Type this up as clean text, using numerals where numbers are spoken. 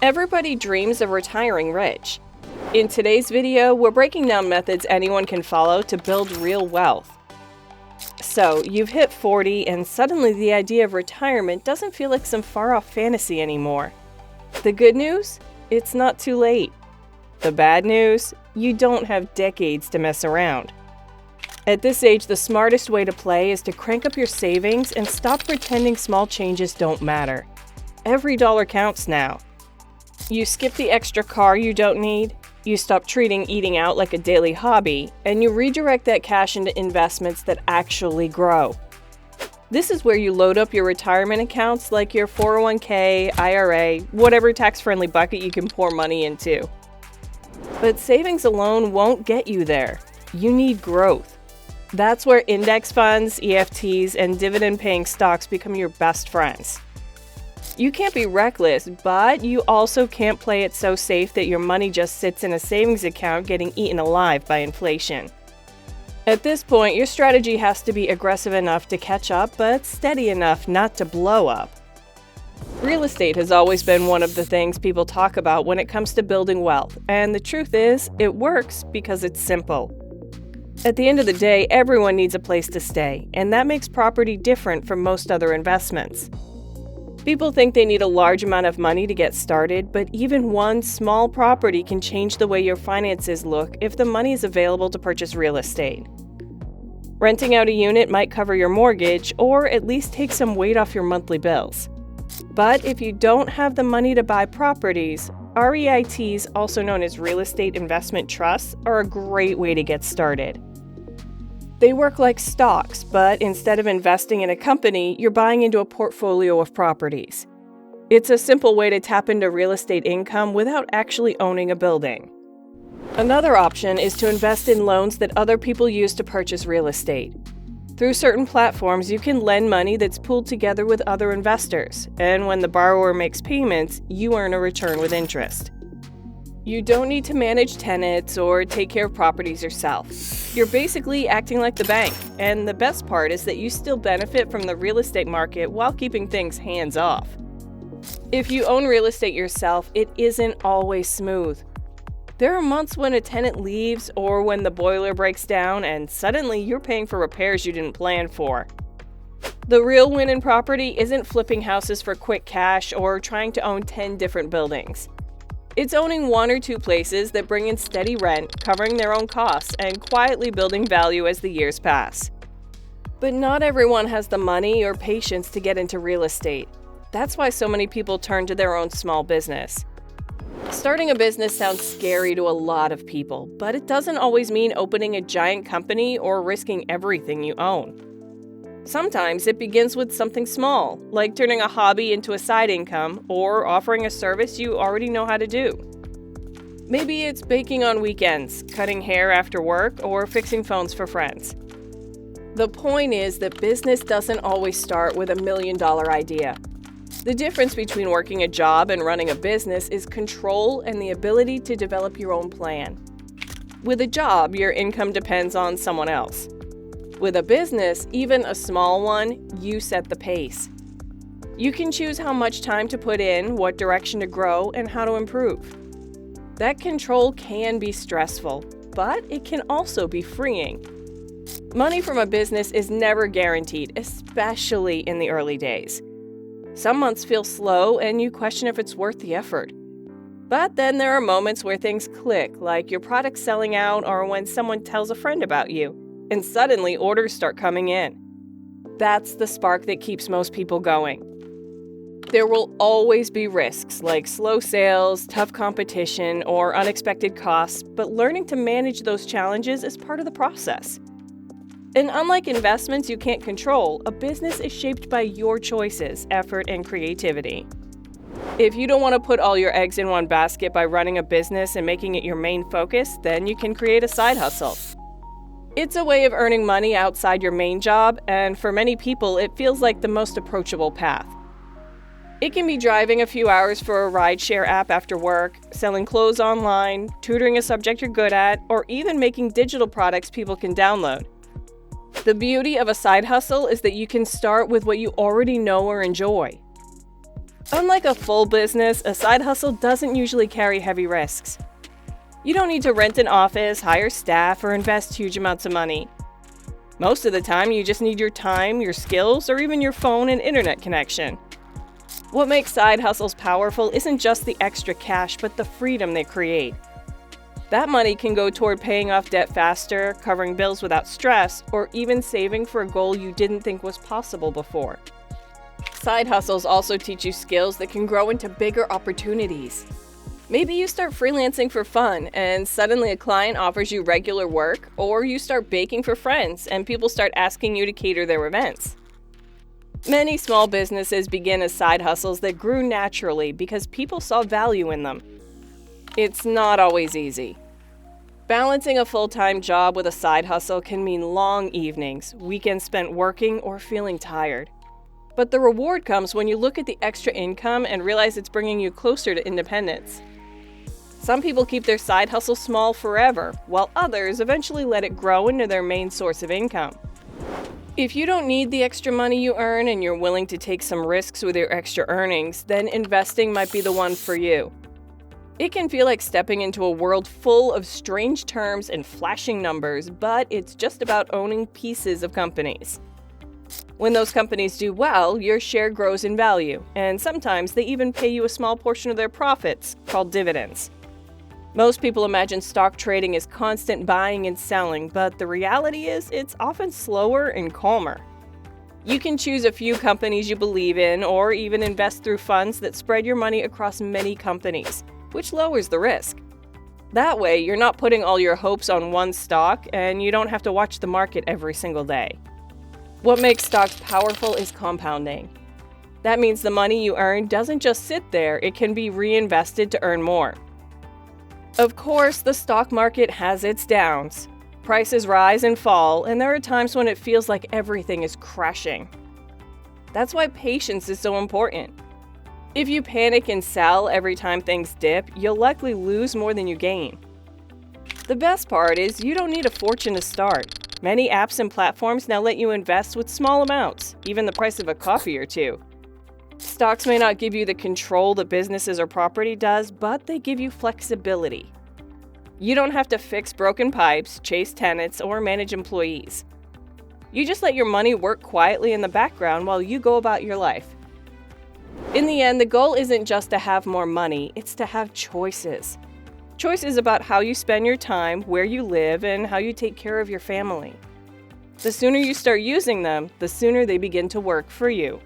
Everybody dreams of retiring rich. In today's video, we're breaking down methods anyone can follow to build real wealth. So, you've hit 40 and suddenly the idea of retirement doesn't feel like some far-off fantasy anymore. The good news? It's not too late. The bad news? You don't have decades to mess around. At this age, the smartest way to play is to crank up your savings and stop pretending small changes don't matter. Every dollar counts now. You skip the extra car you don't need, you stop treating eating out like a daily hobby, and you redirect that cash into investments that actually grow. This is where you load up your retirement accounts like your 401k, IRA, whatever tax-friendly bucket you can pour money into. But savings alone won't get you there. You need growth. That's where index funds, EFTs, and dividend-paying stocks become your best friends. You can't be reckless, but you also can't play it so safe that your money just sits in a savings account getting eaten alive by inflation. At this point, your strategy has to be aggressive enough to catch up, but steady enough not to blow up. Real estate has always been one of the things people talk about when it comes to building wealth, and the truth is, it works because it's simple. At the end of the day, everyone needs a place to stay, and that makes property different from most other investments. People think they need a large amount of money to get started, but even one small property can change the way your finances look if the money is available to purchase real estate. Renting out a unit might cover your mortgage or at least take some weight off your monthly bills. But if you don't have the money to buy properties, REITs, also known as real estate investment trusts, are a great way to get started. They work like stocks, but instead of investing in a company, you're buying into a portfolio of properties. It's a simple way to tap into real estate income without actually owning a building. Another option is to invest in loans that other people use to purchase real estate. Through certain platforms, you can lend money that's pooled together with other investors, and when the borrower makes payments, you earn a return with interest. You don't need to manage tenants or take care of properties yourself. You're basically acting like the bank, and the best part is that you still benefit from the real estate market while keeping things hands-off. If you own real estate yourself, it isn't always smooth. There are months when a tenant leaves or when the boiler breaks down and suddenly you're paying for repairs you didn't plan for. The real win in property isn't flipping houses for quick cash or trying to own 10 different buildings. It's owning one or two places that bring in steady rent, covering their own costs, and quietly building value as the years pass. But not everyone has the money or patience to get into real estate. That's why so many people turn to their own small business. Starting a business sounds scary to a lot of people, but it doesn't always mean opening a giant company or risking everything you own. Sometimes it begins with something small, like turning a hobby into a side income or offering a service you already know how to do. Maybe it's baking on weekends, cutting hair after work, or fixing phones for friends. The point is that business doesn't always start with $1 million idea. The difference between working a job and running a business is control and the ability to develop your own plan. With a job, your income depends on someone else. With a business, even a small one, you set the pace. You can choose how much time to put in, what direction to grow, and how to improve. That control can be stressful, but it can also be freeing. Money from a business is never guaranteed, especially in the early days. Some months feel slow and you question if it's worth the effort. But then there are moments where things click, like your product's selling out or when someone tells a friend about you. And suddenly orders start coming in. That's the spark that keeps most people going. There will always be risks like slow sales, tough competition, or unexpected costs, but learning to manage those challenges is part of the process. And unlike investments you can't control, a business is shaped by your choices, effort, and creativity. If you don't want to put all your eggs in one basket by running a business and making it your main focus, then you can create a side hustle. It's a way of earning money outside your main job, and for many people, it feels like the most approachable path. It can be driving a few hours for a rideshare app after work, selling clothes online, tutoring a subject you're good at, or even making digital products people can download. The beauty of a side hustle is that you can start with what you already know or enjoy. Unlike a full business, a side hustle doesn't usually carry heavy risks. You don't need to rent an office, hire staff, or invest huge amounts of money. Most of the time, you just need your time, your skills, or even your phone and internet connection. What makes side hustles powerful isn't just the extra cash, but the freedom they create. That money can go toward paying off debt faster, covering bills without stress, or even saving for a goal you didn't think was possible before. Side hustles also teach you skills that can grow into bigger opportunities. Maybe you start freelancing for fun and suddenly a client offers you regular work, or you start baking for friends and people start asking you to cater their events. Many small businesses begin as side hustles that grew naturally because people saw value in them. It's not always easy. Balancing a full-time job with a side hustle can mean long evenings, weekends spent working or feeling tired. But the reward comes when you look at the extra income and realize it's bringing you closer to independence. Some people keep their side hustle small forever, while others eventually let it grow into their main source of income. If you don't need the extra money you earn and you're willing to take some risks with your extra earnings, then investing might be the one for you. It can feel like stepping into a world full of strange terms and flashing numbers, but it's just about owning pieces of companies. When those companies do well, your share grows in value, and sometimes they even pay you a small portion of their profits, called dividends. Most people imagine stock trading as constant buying and selling, but the reality is it's often slower and calmer. You can choose a few companies you believe in, or even invest through funds that spread your money across many companies, which lowers the risk. That way, you're not putting all your hopes on one stock, and you don't have to watch the market every single day. What makes stocks powerful is compounding. That means the money you earn doesn't just sit there, it can be reinvested to earn more. Of course, the stock market has its downs. Prices rise and fall, and there are times when it feels like everything is crashing. That's why patience is so important. If you panic and sell every time things dip, you'll likely lose more than you gain. The best part is you don't need a fortune to start. Many apps and platforms now let you invest with small amounts, even the price of a coffee or two. Stocks may not give you the control that businesses or property does, but they give you flexibility. You don't have to fix broken pipes, chase tenants, or manage employees. You just let your money work quietly in the background while you go about your life. In the end, the goal isn't just to have more money, it's to have choices. Choices about how you spend your time, where you live, and how you take care of your family. The sooner you start using them, the sooner they begin to work for you.